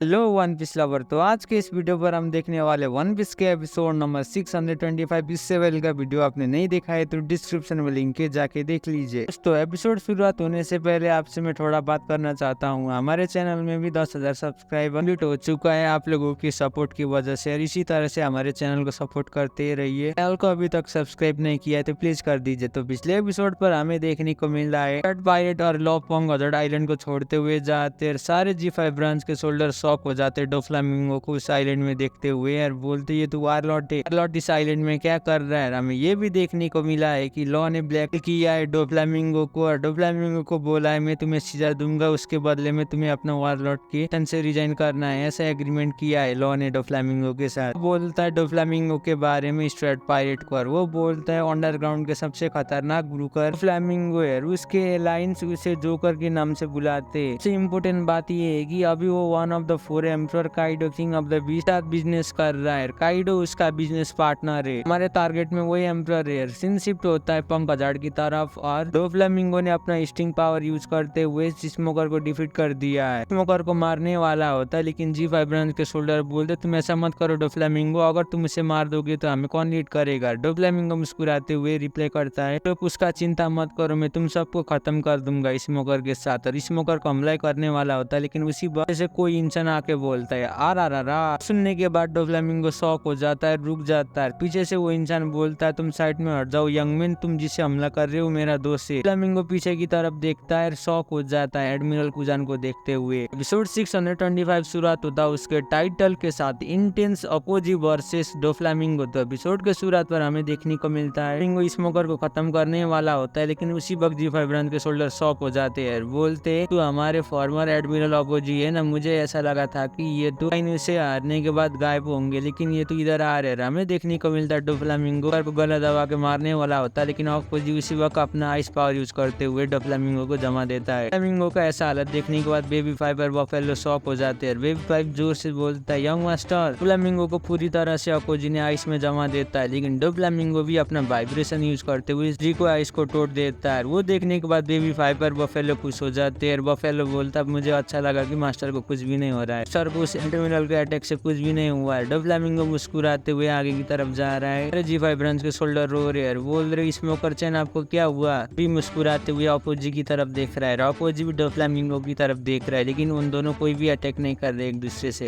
Hello one piece lover. तो आज के इस वीडियो पर हम देखने वाले वन पीस के एपिसोड नंबर 625। इससे पहले का वीडियो आपने नहीं देखा है तो डिस्क्रिप्शन में लिंक है, जाके देख लीजिए। तो एपिसोड शुरुआत होने से पहले आपसे मैं थोड़ा बात करना चाहता हूँ। हमारे चैनल में भी 10,000 सब्सक्राइबर कंप्लीट हो चुका है आप लोगों की सपोर्ट की वजह से, और इसी तरह से हमारे चैनल को सपोर्ट करते रहिए। चैनल को अभी तक सब्सक्राइब नहीं किया है तो प्लीज कर दीजिए। तो पिछले एपिसोड पर हमें देखने को मिल रहा है थर्ड पायरेट और लोपोंग अजर्ड आइलैंड को छोड़ते हुए जाते सारे G5 ब्रांच के शोल्डर शॉक हो जाते डोफ्लामिंगो को उस आइलैंड में देखते हुए, और बोलते ये तो वारलॉट है, वारलॉट इस आइलैंड में क्या कर रहा है। हमें ये भी देखने को मिला है कि लॉ ने ब्लैक किया है डोफ्लामिंगो को, और डोफ्लामिंगो को बोला है मैं तुम्हें सजा दूंगा, उसके बदले में तुम्हें अपना वारलॉट के टन से रिजाइन करना है। ऐसा एग्रीमेंट किया है लॉ ने डोफ्लामिंगो के साथ। बोलता है डोफ्लामिंगो के बारे में स्ट्रेट पायरेट को, और वो बोलता है अंडरग्राउंड के सबसे खतरनाक ब्रूकर फ्लैमिंगो है, उसके एलायंस उसे जोकर के नाम से बुलाते। सबसे इम्पोर्टेंट बात ये है कि अभी वो one of the 4 emperor Kaido king of the beast business कर रहा है। काइडो उसका बिजनेस पार्टनर है। हमारे टारगेट में वही एम्परर है। सीन शिफ्ट होता है पंख अजाड़ की तरफ, और डोफ्लामिंगो ने अपना स्टिंग पावर यूज करते हुए स्मोकर को डिफीट कर दिया है। स्मोकर को मारने वाला होता है, लेकिन G5 ब्रांच के शोल्डर बोलते तुम ऐसा मत करो डोफ्लामिंगो, अगर तुम इसे मार दोगे तो हमें कौन लीड करेगा। डोफ्लामिंगो मुस्कुराते हुए रिप्लाई करता है तो उसका चिंता मत करो, मैं तुम सबको खत्म कर दूंगा स्मोकर के साथ। और स्मोकर को हमला करने वाला होता है, लेकिन उसी वजह से कोई इंसान आके बोलता है आरा। सुनने के बाद डोफ्लामिंगो शॉक हो जाता है, रुक जाता है। पीछे से वो इंसान बोलता है तुम साइड में हट जाओ यंगमैन, तुम जिसे हमला कर रहे हो मेरा दोस्त है। डोफ्लामिंगो पीछे की तरफ देखता है, शॉक हो जाता है एडमिरल कुजान को देखते हुए। एपिसोड 625 शुरुआत होता है उसके टाइटल के साथ इंटेंस अपोजी वर्सेस डोफ्लामिंगो। तो एपिसोड के शुरुआत पर हमें देखने को मिलता है रिंगो स्मोकर को खत्म करने वाला होता है, लेकिन उसी वक्त G5 ब्रांच के शोल्डर शॉक हो जाते हैं। बोलते तू हमारे फॉर्मर एडमिरल अपोजी है ना, मुझे ऐसा लगा था कि ये तो इसे हारने के बाद गायब होंगे, लेकिन ये तो इधर आ रहे। हमें देखने को मिलता है डोफ्लामिंगो पर गला दबा के मारने वाला होता है, लेकिन अपोजी उसी वक्त अपना आइस पावर यूज करते हुए डोफ्लामिंगो को जमा देता है। फ्लामिंगो का ऐसा हालत देखने के बाद बेबी 5 और बफेलो शॉक हो जाते हैं। बेबी 5 जोर से बोलता है यंग मास्टर। फ्लामिंगो को पूरी तरह से अपोजी ने आइस में जमा देता है, लेकिन डोफ्लामिंगो भी अपना वाइब्रेशन यूज करते हुए जी को आइस को तोड़ देता है। वो देखने के बाद बेबी 5 और बफेलो खुश हो जाते हैं। बफेलो बोलता है मुझे अच्छा लगा कि मास्टर को कुछ भी नहीं हो रहा है, सर को उस एडमिरल के अटैक से कुछ भी नहीं हुआ है। डोफ्लामिंगो मुस्कुराते हुए आगे की तरफ जा रहा है। G5 ब्रांच के शोल्डर रो रहे हैं, बोल रहे स्मोकर चैन आपको क्या हुआ। भी मुस्कुराते हुए अपोजी की तरफ देख रहा है, अपोजी भी डोफ्लामिंगो की तरफ देख रहा है, लेकिन उन दोनों कोई भी अटैक नहीं कर रहे, एक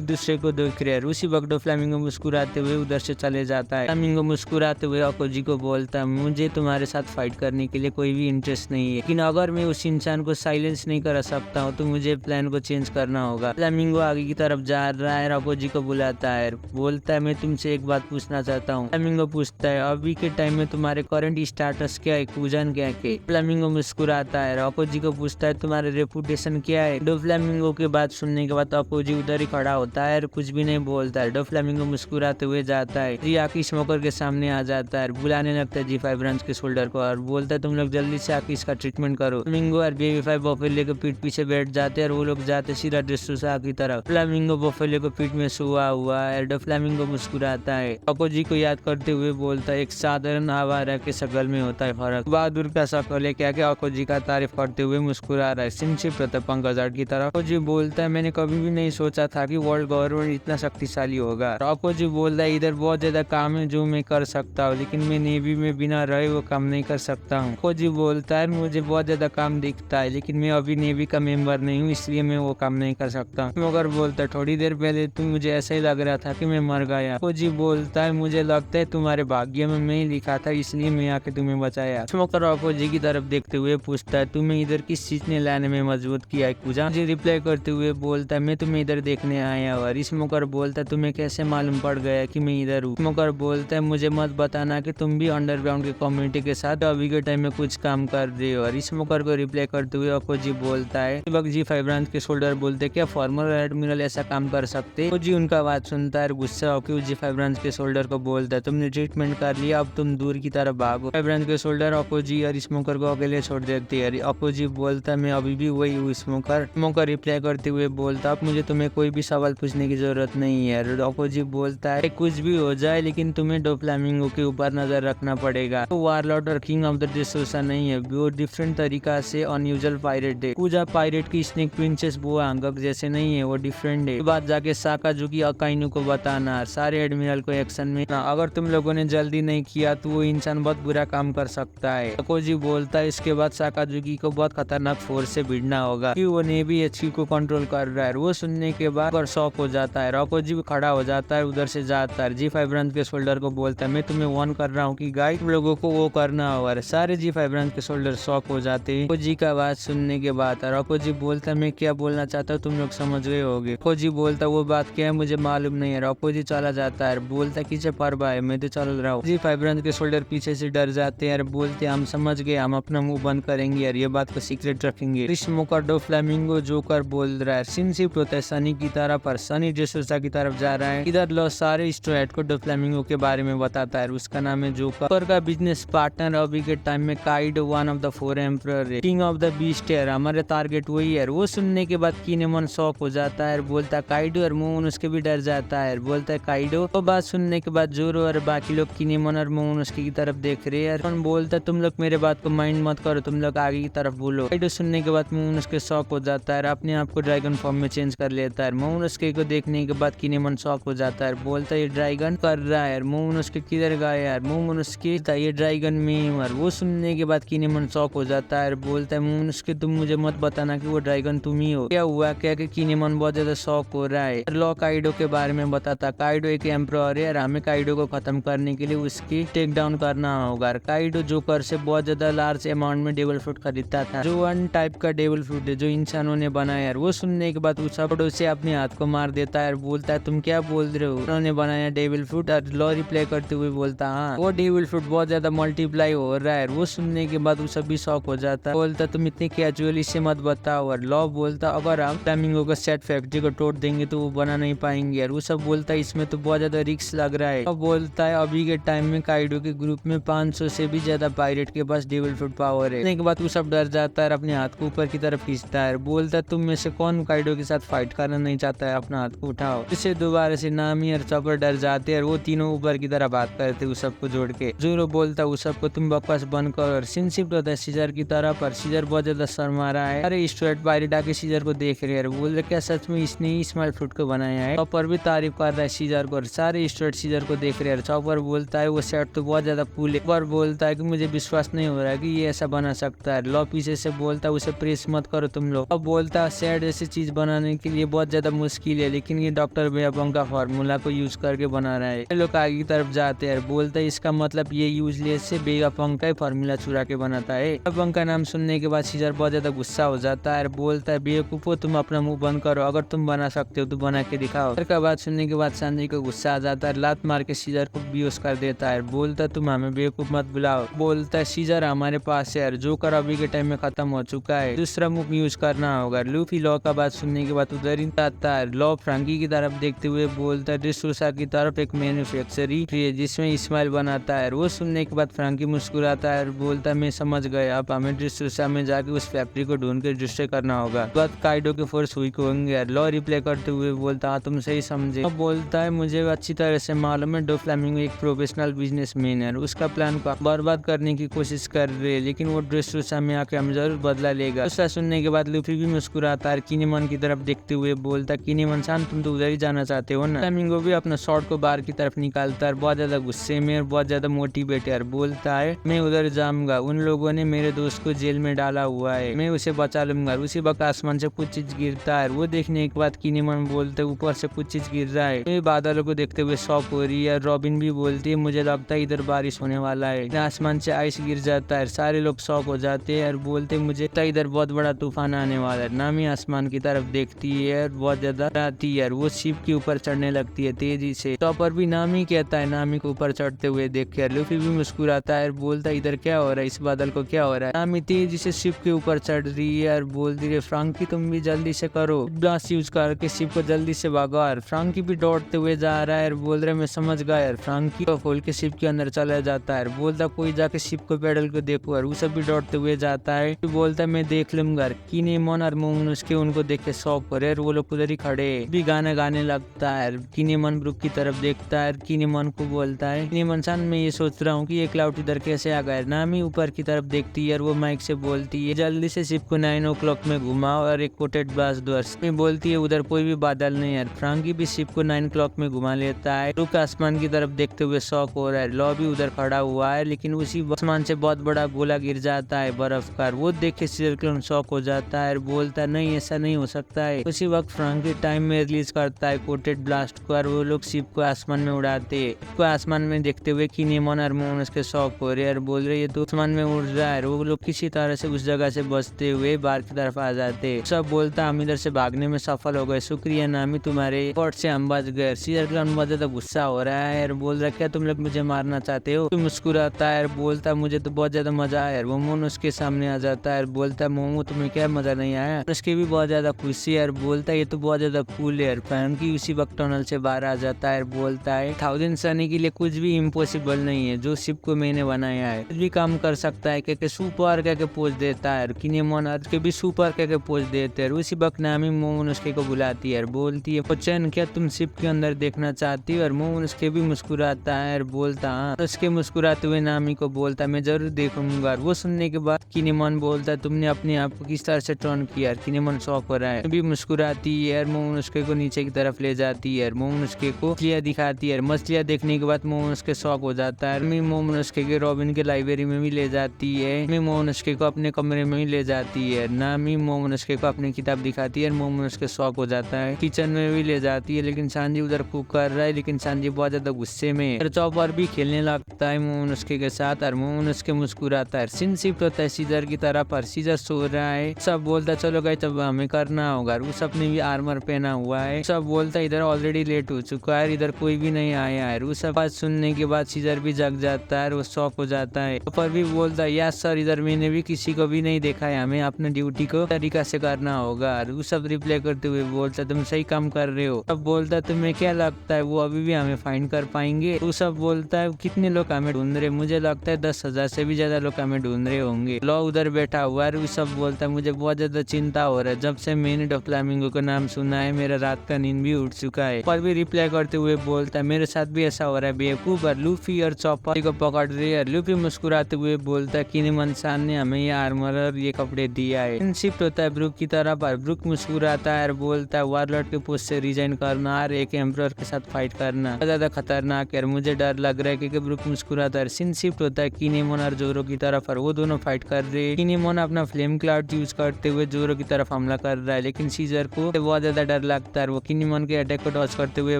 दूसरे को देख रहे हैं। उसी वक्त डोफ्लामिंगो मुस्कुराते हुए उधर से चले जाता है। फ्लामिंगो मुस्कुराते हुए अपोजी को बोलता है मुझे तुम्हारे साथ फाइट करने के लिए कोई भी इंटरेस्ट नहीं है, लेकिन अगर मैं उस इंसान को साइलेंस नहीं कर सकता हूँ तो मुझे प्लान को चेंज करना होगा। फ्लामिंगो आगे की तरफ जा रहा है, अपोजी को बुलाता है, बोलता है मैं तुमसे एक बात पूछना चाहता हूँ। फ्लामिंगो पूछता है अभी के टाइम में तुम्हारे करंट स्टेटस क्या है, कुजान क्या है। फ्लामिंगो मुस्कुराता है, अपोजी को पूछता है तुम्हारे रेपुटेशन क्या है। डोफ्लामिंगो की बात सुनने के बाद अपोजी उधर ही खड़ा होता है और कुछ भी नहीं बोलता है। डोफ्लामिंगो मुस्कुराते हुए जाता है, जी आके स्मोकर के सामने आ जाता है, बुलाने लगता है G5 ब्रांच के शोल्डर को, और बोलता है तुम लोग जल्दी से आके इसका ट्रीटमेंट करो। फ्लामिंगो और बेबी 5 बफेलो के पीठ पीछे बैठ जाते हैं, और वो लोग जाते सीधा ड्रेसुसा की तरफ। फ्लामिंगो बफेलो को पीठ में सोया हुआ है। डोफ्लामिंगो मुस्कुराता है, अपोजी को याद करते हुए बोलता है एक साधारण आवारा के शकल में होता है फर्क, बहादुर का शकल है क्या। अपोजी का तारीफ करते हुए मुस्कुरा रहा है। सिंचिप पंख अजाड़ की तरफ अपोजी बोलता है मैंने कभी भी नहीं सोचा था कि वर्ल्ड गवर्नमेंट इतना शक्तिशाली होगा। अपोजी बोलता है इधर बहुत ज्यादा काम है जो मैं कर सकता हूँ, लेकिन मैं नेवी में बिना रहे वो काम नहीं कर सकता हूँ। अपोजी बोलता है मुझे बहुत ज्यादा काम दिखता है, लेकिन मैं अभी नेवी का मेंबर नहीं हूँ, इसलिए मैं वो काम नहीं कर सकता। मगर बोलता है थोड़ी देर पहले तुम मुझे ऐसा ही लग रहा था कि मैं मर गया। अपोजी बोलता है मुझे लगता है तुम्हारे भाग्य में मैं ही लिखा था, इसलिए मैं आके तुम्हें बचाया। स्मोकर अपोजी की तरफ देखते हुए पूछता है तुम्हें इधर किस चीज ने लाने में मजबूत किया है कुजान। मुझे रिप्लाई करते हुए बोलता है मैं तुम्हें इधर देखने आया हूँ। और स्मोकर बोलता है तुम्हें कैसे मालूम पड़ गया कि मैं इधर हूँ। स्मोकर बोलता है मुझे मत बताना कि तुम भी अंडरग्राउंड के कम्युनिटी के साथ अभी के टाइम में कुछ काम कर रहे हो। और स्मोकर को रिप्लाई करते हुए अपोजी बोलता है G5 ब्रांच के शोल्डर बोलते क्या फॉर्मर एडमिरल ऐसा काम कर सकते। अपोजी उनका बात सुनता है, गुस्सा होकर G5 ब्रांच के शोल्डर को बोलता है तुमने ट्रीटमेंट कर लिया, अब तुम दूर की तरफ भागो। G5 ब्रांच के शोल्डर अपोजी और स्मोकर को अकेले छोड़ देते हैं। अपोजी बोलता है मैं अभी भी वही हूँ स्मोकर। स्मोकर रिप्लाई करते हुए बोलता अब मुझे तुम्हें कोई भी सवाल पूछने की जरूरत नहीं है। अपोजी बोलता है कुछ भी हो जाए लेकिन तुम्हें डोफ्लामिंगो के ऊपर नजर रखना पड़ेगा। तो वारलॉर्ड और किंग ऑफ द ड्रेसरोसा नहीं है, वो डिफरेंट तरीका से अनयूजुअल पायरेट है। पूजा पायरेट की स्नेक प्रिंसेस बुआ अंगक जैसे नहीं है, वो डिफरेंट है। बात जाके साकाजुकी अकाइनु को बताना, सारे एडमिरल को एक्शन में। अगर तुम लोगों ने जल्दी नहीं किया तो वो इंसान बहुत बुरा काम कर सकता है। रॉकोजी बोलता है इसके बाद साकाजुकी को बहुत खतरनाक फोर्स से भिड़ना होगा कि वो नेवी एचक्यू को कंट्रोल कर रहा है। वो सुनने के बाद शॉक हो जाता है। रॉकोजी भी खड़ा हो जाता है, उधर से जाता है। G5 ब्रांच के सोल्डर को बोलता है मैं तुम्हें वार्न कर रहा हूँ कि गाइड तुम लोगों को वो करना होगा। सारे G5 ब्रांच के सोल्डर शॉक हो जाते हैं रॉकोजी का बात सुनने के बाद। रॉकोजी बोलता है मैं क्या बोलना चाहता हूँ तुम लोग समझ गए होगे। रॉकोजी बोलता वो बात क्या है मुझे मालूम नहीं है। रॉकोजी चला जाता है, बोलता किसे परवाह है, मैं तो चल रहा हूँ। G5 ब्रांच के सोल्डर पीछे से डर जाते हैं, बोलते हम समझ गए, हम अपना मुंह बंद करेंगे और ये बात को सीक्रेट रखेंगे। ग्रीष्मोका डोफ्लामिंगो जोकर बोल रहा है सीन शिफ्ट होता है सनी की तरफ और सनी ड्रेसरोसा की तरफ जा रहा है। इधर लो सारे स्टूडेंट को डोफ्लामिंगो के बारे में बताता है, उसका नाम है जोकर का बिजनेस पार्टनर अभी के टाइम में Kaido one of the 4 emperor है, किंग ऑफ द बीस्ट है, हमारे टारगेट वही है। वो सुनने के बाद किनेमन शॉक हो जाता है, बोलता काइडो और मोमोन उसके भी डर जाता है, बोलता है काइडो। तो बात सुनने के बाद जोरो और बाकी लोग किनेमन और मोमोन उसकी की तरफ देख रहे हैं। बोलता तुम लोग मेरे बात को माइंड मत करो, तुम लोग आगे की तरफ बोलो। काइडो सुनने के बाद मोमोन उसके शॉक हो जाता है, अपने आप को ड्रैगन फॉर्म में चेंज कर लेता है। मोमोन उसके को देखने के बाद किनेमन शॉक हो जाता है, बोलता है ये ड्रैगन कर रहा है। मोमोन उसके किधर गया यार, मोमोन उसके ये ड्रैगन में। और वो सुनने के बाद किनेमन शॉक हो जाता है, बोलता है मोमोन उसके तुम मुझे मत बताना कि वो ड्रैगन तुम ही हो। क्या हुआ क्या कि किनेमन बहुत ज्यादा शॉक हो रहा है। लॉ काइडो के बारे में बताता, काइडो एक एम्परर है और हमें काइडो को खत्म करने के लिए उसकी टेक डाउन करना होगा। काइडो जोकर से बहुत ज्यादा लार्ज अमाउंट में डेविल फ्रूट खरीदता था, जो वन टाइप का डेविल फ्रूट है जो इंसानों ने बनाया। वो सुनने के बाद उस से अपने हाथ को मार देता है, बोलता है तुम क्या बोल रहे हो, उन्होंने बनाया डेविल फ्रूट। और लॉ रिप्लाई करते हुए बोलता हाँ वो डेविल फ्रूट बहुत ज्यादा मल्टीप्लाई हो रहा है। वो सुनने के बाद वो सब भी शॉक हो जाता है, बोलता तुम इतने कैजुअली से मत बताओ। और लॉ बोलता अगर हम फ्लेमिंगो का सेट फैक्ट्री को तोड़ देंगे तो वो बना नहीं पाएंगे। और वो सब बोलता है इसमें तो बहुत ज्यादा रिस्क लग रहा है। बोलता है अभी के टाइम में काइडो के ग्रुप में 500 से भी ज्यादा पायरेट के पास डेविल फ्रूट पावर है। के बाद वो सब डर जाता है, अपने हाथ को ऊपर की तरफ खींचता है, बोलता तुम में से कौन काइडो के साथ फाइट करना नहीं चाहता है, अपना हाथ को उठाओ। इससे दोबारा से नामी और चॉपर डर जाते हैं और वो तीनों ऊपर की तरफ बात करते उस सबको जोड़ के। जोरो बोलता उस सबको तुम बकवास बंद करो। और सीन शिफ्ट होता है सीजर की तरफ, और सीजर बहुत ज्यादा शर्मा रहा है। अरे स्टूडेंट पायरेट आके सीजर को देख रहे हैं, बोल रहे क्या सच में इसने ही स्माइल फ्रूट को बनाया है। चॉपर भी तारीफ कर रहा है सीजर को, सारे स्टूडेंट सीजर को देख रहे हैं। चॉपर बोलता है वो सेट तो बहुत ज्यादा कूल है, पर बोलता है कि मुझे विश्वास नहीं हो रहा है कि ये ऐसा बना सकता है। लॉ पीछे से बोलता है उसे प्रेस मत करो तुम लोग। अब बोलता है सेट ऐसी चीज बनाने के लिए बहुत ज्यादा मुश्किल है, लेकिन ये डॉक्टर बेयापंग का फार्मूला को यूज करके बना रहा है। लोग आगे की तरफ जाते हैं, बोलता है इसका मतलब ये यूजलेस से बेयापंग का फार्मूला चुरा के बनाता है। बेयापंग का नाम सुनने के बाद सीजर बहुत ज्यादा गुस्सा हो जाता है, बोलता है बेवकूफो तुम अपना मुंह बंद करो, अगर तुम बना सकते हो तो बना के दिखाओ। का बात सुनने के बाद सांजी को गुस्सा आ जाता है, लात मार के सीजर को बेहोश कर देता है, बोलता है तुम हमें बेवकूफ मत बुलाओ। बोलता है सीजर हमारे पास है, जोकर अभी के टाइम में खत्म हो चुका है, दूसरा मूव यूज करना होगा। लूफी लॉ का बात सुनने के बाद उधर ही आता है। लॉ फ्रैंकी की तरफ देखते हुए बोलता है ड्रेसरोसा की तरफ एक मैन्युफैक्चरी है जिसमें स्माइल बनाता है। वो सुनने के बाद फ्रैंकी मुस्कुराता है, बोलता है मैं समझ गया, अब हमें ड्रेसरोसा में जाके उस फैक्ट्री को ढूंढ के डिस्ट्रॉय करना होगा। बाद काइडो के फोर्स वीक होंगे। लॉ रिप्लाई करते हुए बोलता हाँ तुम सही समझे। अब बोलता है मुझे अच्छी तरह से मालूम है डोफ्लामिंगो एक प्रोफेशनल बिजनेसमैन है, उसका प्लान को बर्बाद करने की कोशिश कर रहे हैं, लेकिन वो ड्रेसरोसा में आके हम जरूर बदला लेगा। उसका सुनने के बाद लूफी भी मुस्कुराता है, किनेमन की तरफ देखते हुए बोलता किनेमन सान तुम तो उधर ही जाना चाहते हो ना। फ्लेमिंगो भी अपना शॉर्ट को बाहर की तरफ निकालता है, बहुत ज्यादा गुस्से में और बहुत ज्यादा मोटिवेटर, बोलता है मैं उधर जाऊंगा, उन लोगों ने मेरे दोस्त को जेल में डाला हुआ है, मैं उसे बचा लूंगा। उसी वक्त आसमान से कुछ चीज गिरता है, वो देखने के बाद किनेमन बोलते ऊपर से कुछ चीज गिर रहा है। ये बादलों को देखते हुए शॉक हो रही है। रॉबिन भी बोलती है मुझे लगता है इधर बारिश होने वाला है। आसमान से आइस गिर जाता है, सारे लोग शॉक हो जाते हैं और बोलते मुझे इधर बहुत बड़ा तूफान आने वाला है। नामी आसमान की तरफ देखती है और बहुत ज्यादा डरती है, वो शिप के ऊपर चढ़ने लगती है तेजी से। टॉपर भी नामी कहता है नामी को ऊपर चढ़ते हुए देख कर। लूफी भी मुस्कुराता है और बोलता है इधर क्या हो रहा है, इस बादल को क्या हो रहा है। नामी तेजी से शिप के ऊपर चढ़ रही है और बोलती है फ्रैंकी तुम भी जल्दी से करो, ब्लास्ट यूज करके शिप को जल्दी से भागो। फ्रैंकी भी दौड़ते हुए जा रहा है और बोल रहे मैं समझ गया। फ्रैंकी को खोल के शिप के अंदर चला जाता है, बोलता कोई जाके शिप को पेडल को देखो। और वो सब भी दौड़ते हुए जाता है, बोलता है मैं देख लूंगा। किनेमन और मोमोन उसके उनको देख के शॉक हो रहे, वो लोग उधर ही खड़े भी गाना गाने लगता है। किनेमन ब्रुक की तरफ देखता है, किनेमन को बोलता है किनेमन सान मैं ये सोच रहा हूँ कि ये क्लाउड इधर कैसे आ गया। नामी ऊपर की तरफ देखती है और वो माइक से बोलती है जल्दी से शिप को 9 o'clock में घुमाओ और एक कोटेड ब्लास्ट दो। मैं बोलती है उधर कोई भी बादल नहीं है। फ्रांकी भी शिप को 9 o'clock में घुमा लेता है। ब्रूक आसमान की तरफ देखते हुए शॉक हो रहा है। लॉ भी उधर खड़ा हुआ है, लेकिन उसी आसमान से बहुत बड़ा गोला गिर जाता है बर्फ का। वो देख के सीजर क्लोन शॉक हो जाता है और बोलता है नहीं ऐसा नहीं हो सकता है। उसी वक्त फ्रांकी टाइम में रिलीज करता है कोटेड ब्लास्ट को और वो लोग शिप को आसमान में उड़ाते हैं। को आसमान में देखते हुए किनेमॉन और मोमोन उसके शॉक हो रहे हैं और बोल रहे ये तो आसमान में उड़ रहा है। वो लोग किसी तरह से उस जगह से बचते हुए बाहर की तरफ आ जाते। सब बोलता हम इधर से भागने में सफल हो गए, शुक्रिया नामी, तुम्हारे एफर्ट से हम बच गए। सीजर क्लोन बहुत ज्यादा गुस्सा हो रहा है और बोल रहा है क्या तुम लोग मुझे मारना चाहते हो। तुम मुस्कुराता है और बोलता मुझे तो बहुत ज्यादा मजा आया। मोमोन उसके सामने आ जाता है और बोलता है मोमो तुम्हें क्या मजा नहीं आया। उसकी भी बहुत ज्यादा खुशी है और बोलता है ये तो बहुत ज्यादा कूल है। फ्रैंकी उसी वक्त टनल से बाहर आ जाता है और बोलता है 1000 सनी के लिए कुछ भी इम्पॉसिबल नहीं है, जो शिप को मैंने बनाया है कुछ भी काम कर सकता है। कहके सुपर कहके पोज देता है। किनेमॉन के भी सुपर कहके पोज देते हैं। उसी वक्त नामी मोमोन उसके को बुलाती है और बोलती है चैन क्या तुम शिप के अंदर देखना चाहती हो। और मोमोन उसके भी मुस्कुराता है और बोलता हाँ। उसके मुस्कुराते हुए नामी को बोलता मैं जरूर देखूंगा। वो सुनने के बाद किनेमॉन बोलता है तुमने अपने आप को किस तरह से टर्न किया। किनेमॉन शॉक हो रहा है, भी मुस्कुराती है। मोमोन उसके को नीचे की तरफ ले जाती है। मोमोन उसके को मछलियाँ दिखाती है। मछलियाँ देखने के बाद मोमोन उसके शॉक हो जाता है। मोमोन उसके के रॉबिन के लाइब्रेरी में भी ले जाती है। मोमोन उसके को अपने कमरे में भी ले जाती है। नामी मोमोन उसके को अपनी किताब दिखाती है। मोमोन उसके शॉक हो जाता है। किचन में भी ले जाती है, लेकिन सांजी उधर कुक कर रहा है, लेकिन सांजी बहुत ज्यादा गुस्से में है। चॉपर भी खेलने लगता है मोमोन उसके के साथ और मोमोन उसके मुस्कुराता है। सीन शिफ्ट होता है सीजर की तरफ और सीजर सो रहा है। सब बोलता चलो गए तब हमें करना होगा। उस अपने भी आर्मर पहना हुआ है। सब बोलता है इधर ऑलरेडी लेट हो चुका है, इधर कोई भी नहीं आया है। उस बात सुनने के बाद सीजर भी जग जाता है, वो शॉक हो जाता है। पर भी बोलता है यस सर, इधर मैंने भी किसी को भी नहीं देखा है, हमें अपने ड्यूटी को तरीका से करना होगा। वो सब रिप्लाई करते हुए बोलता तुम सही काम कर रहे हो। अब बोलता तुम्हें क्या लगता है वो अभी भी हमें फाइंड कर पाएंगे। वो सब बोलता है कितने लोग हमें ढूंढ रहे, मुझे लगता है 10,000 से भी ज्यादा लोग हमें ढूंढ रहे होंगे। लॉ उधर बैठा हुआ है। वो सब बोलता है मुझे बहुत ज्यादा चिंता हो रहा है, जब से मैंने डॉक्लामिंगो का नाम सुना है मेरा रात का नींद भी उठ चुका है। पर भी रिप्लाई करते हुए बोलता है मेरे साथ भी ऐसा हो रहा है बेवकूफ। और लूफी और चॉपर को पकड़ रहे हैं। लूफी मुस्कुराते हुए बोलता है किनेमॉन सान ने हमें ये आर्मर और ये कपड़े दिया है। शिफ्ट होता है ब्रूक की तरफ और ब्रूक मुस्कुराता है और बोलता है वारलॉर्ड के पोस्ट से रिजाइन करना और एक एम्परर के साथ फाइट करना ज्यादा खतरनाक है, मुझे डर लग रहा है। क्योंकि ब्रूक मुस्कुराता है। सीन शिफ्ट होता है किनेमॉन और जोरो की तरफ और वो दोनों फाइट कर रहे हैं। किनेमॉन अपना फ्लेम क्लाउड यूज करते हुए जोरो की तरफ हमला कर रहा है, लेकिन सीजर को बहुत ज्यादा डर लगता है। वो किनेमॉन के अटैक को डॉज करते हुए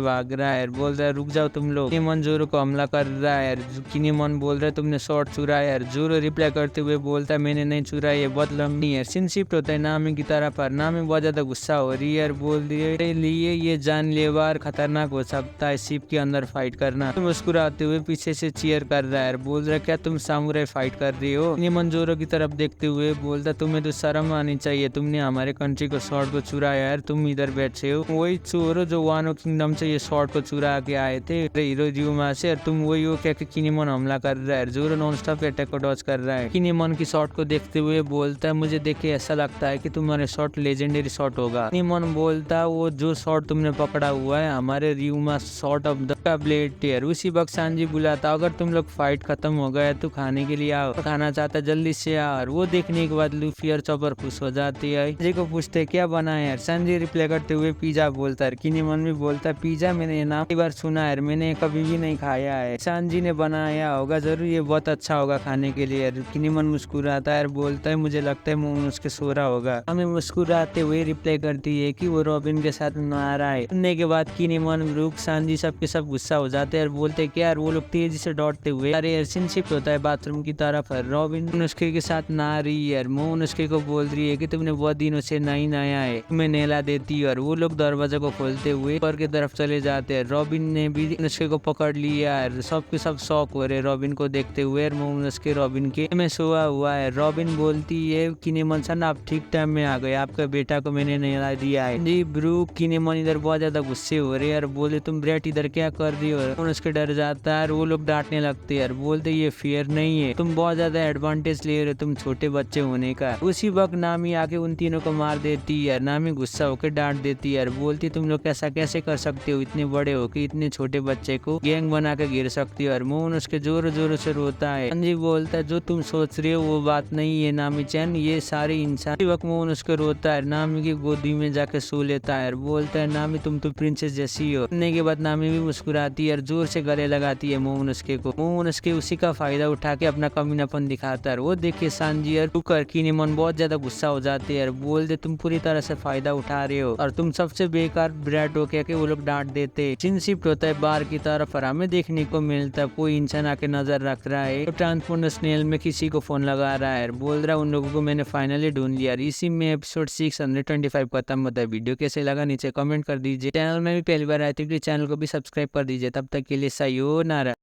भाग रहा है। बोल रहा है रुक जाओ तुम लोग। किनेमॉन जोरो को हमला कर रहा है। किनेमॉन बोल रहा है तुमने शॉट चुराया है। जोरो रिप्लाई करते हुए बोलता है मैंने नहीं चुराया, ये बहुत लंबी है। सीन शिफ्ट होता है नामी की तरफ पर नामी बहुत ज्यादा गुस्सा हो रही है और बोल रही है लिए ये जानलेवा और खतरनाक हो सकता है शिप के अंदर फाइट करना। तुम मुस्कुराते हुए पीछे से चीयर कर रहा है। बोल रहा है क्या तुम सामुराई फाइट कर रही हो। किनेमॉन जोरो की तरफ देखते हुए बोलता तुम्हें तो शर्म आनी चाहिए, तुमने हमारे कंट्री को शॉर्ट को चुराया है, तुम इधर बैठे हो। वही चोर हो जो वानो किंगडम से ये शॉर्ट को चुरा के आए थे हीरो ड्यूमा से, और तुम वही हो क्या। किनेमॉन हमला कर रहा है। जोरो नॉन स्टॉप अटैक को डॉज कर रहा है। किनेमॉन की शॉट को देखते हुए बोलता है मुझे देख के ऐसा लगता है कि तुम्हारे शॉट लेजेंडरी शॉट होगा। किनेमॉन बोलता है वो जो शॉट तुमने पकड़ा हुआ है हमारे र्यूमा शॉट ऑफ द ब्लेड टेयर। उसी वक्त सांजी बुलाता अगर तुम लोग फाइट खत्म हो गया तो खाने के लिए आओ, खाना चाहता जल्दी से आ। वो देखने के बाद लूफी और चॉपर खुश हो जाती है। सांजी को पूछते क्या बना है। सांजी रिप्लाई करते हुए पिज्जा बोलता है। किनेमॉन भी बोलता है पिज्जा मैंने नाम कई बार सुना है, मैंने कभी भी नहीं खाया है, सांजी ने बनाया होगा, जरूर ये बहुत अच्छा होगा खाने के लिए। किनेमॉन मुस्कुराता है और बोलता है मुझे लगता है मोमोन उसके सो रहा होगा। हमें मुस्कुराते हुए रिप्लाई करती है कि वो रॉबिन के साथ नहा रहा है। सुनने के बाद किनेमॉन ब्रूक सांजी सबके सब गुस्सा हो जाते हैं और बोलते हैं कि यार वो लोग तेजी से दौड़ते हुए अरे सीन शिफ्ट होता है बाथरूम की तरफ। रॉबिन नुस्खे के साथ नहा रही है। मोमो नुस्खे को बोल रही है कि तुमने बहुत दिनों से नहीं नहाया है, तुम्हें नहला देती है। और वो लोग दरवाजा को खोलते हुए ऊपर की तरफ चले जाते हैं। रॉबिन ने भी नुस्खे को पकड़ लिया है। सबके सब शौक हो रहे रॉबिन को देखते हुए। मोमो नुस्खे रॉबिन के में सोया हुआ है। रॉबिन बोलती है किनेमॉन सन आप ठीक टाइम में आ गए, आपका बेटा को मैंने नहला दिया है। जी ब्रूक किनेमॉन इधर बहुत ज्यादा गुस्से हो रहे हैं और बोले तुम ब्रेट इधर क्या कर रही हो। उसके डर जाता है। वो लोग डांटने लगते हैं। बोलते ये फेयर नहीं है, तुम बहुत ज्यादा एडवांटेज ले रहे हो तुम छोटे बच्चे होने का। उसी वक्त नामी आके उन तीनों को मार देती है। नामी गुस्सा होकर डांट देती है। बोलती तुम लोग ऐसा कैसे कर सकते हो, इतने बड़े हो कि इतने छोटे बच्चे को गैंग बना के गिर सकती हो। और मोहन उसके जोरों जोरों से रोता है। संजीव बोलता है जो तुम सोच रहे हो वो बात नहीं है नामी चैन, ये सारे इंसान। वक्त मोहन उसको रोता है। नामी की गोदी गोदी में जाके सो लेता है और बोलता है नामी तुम तो प्रिंसेस जैसी हो। सुनने के बाद नामी भी मुस्कुराती है और जोर से गले लगाती है मोमोनोसुके को। मोमोनोसुके उसी का फायदा उठा के अपना कमीनापन दिखाता है। वो देख के सांजी और टुकर किनेमोन बहुत ज्यादा गुस्सा हो जाते हैं और बोलते तुम पूरी तरह से फायदा उठा रहे हो और तुम सबसे बेकार ब्रैट हो के वो लोग डांट देते। सीन शिफ्ट होता है बार की तरफ और हमें देखने को मिलता है कोई इंसान आके नजर रख रहा है। तो ट्रांसपोर्टर स्नेल में किसी को फोन लगा रहा है, बोल रहा है उन लोगों को मैंने फाइनली ढूंढ लिया। इसी में एपिसोड 625 खत्म होता है। वीडियो कैसे लगा नीचे कमेंट कर दीजिए। चैनल में भी पहली बार आए थे तो चैनल को भी सब्सक्राइब कर दीजिए। तब तक के लिए सायोनारा।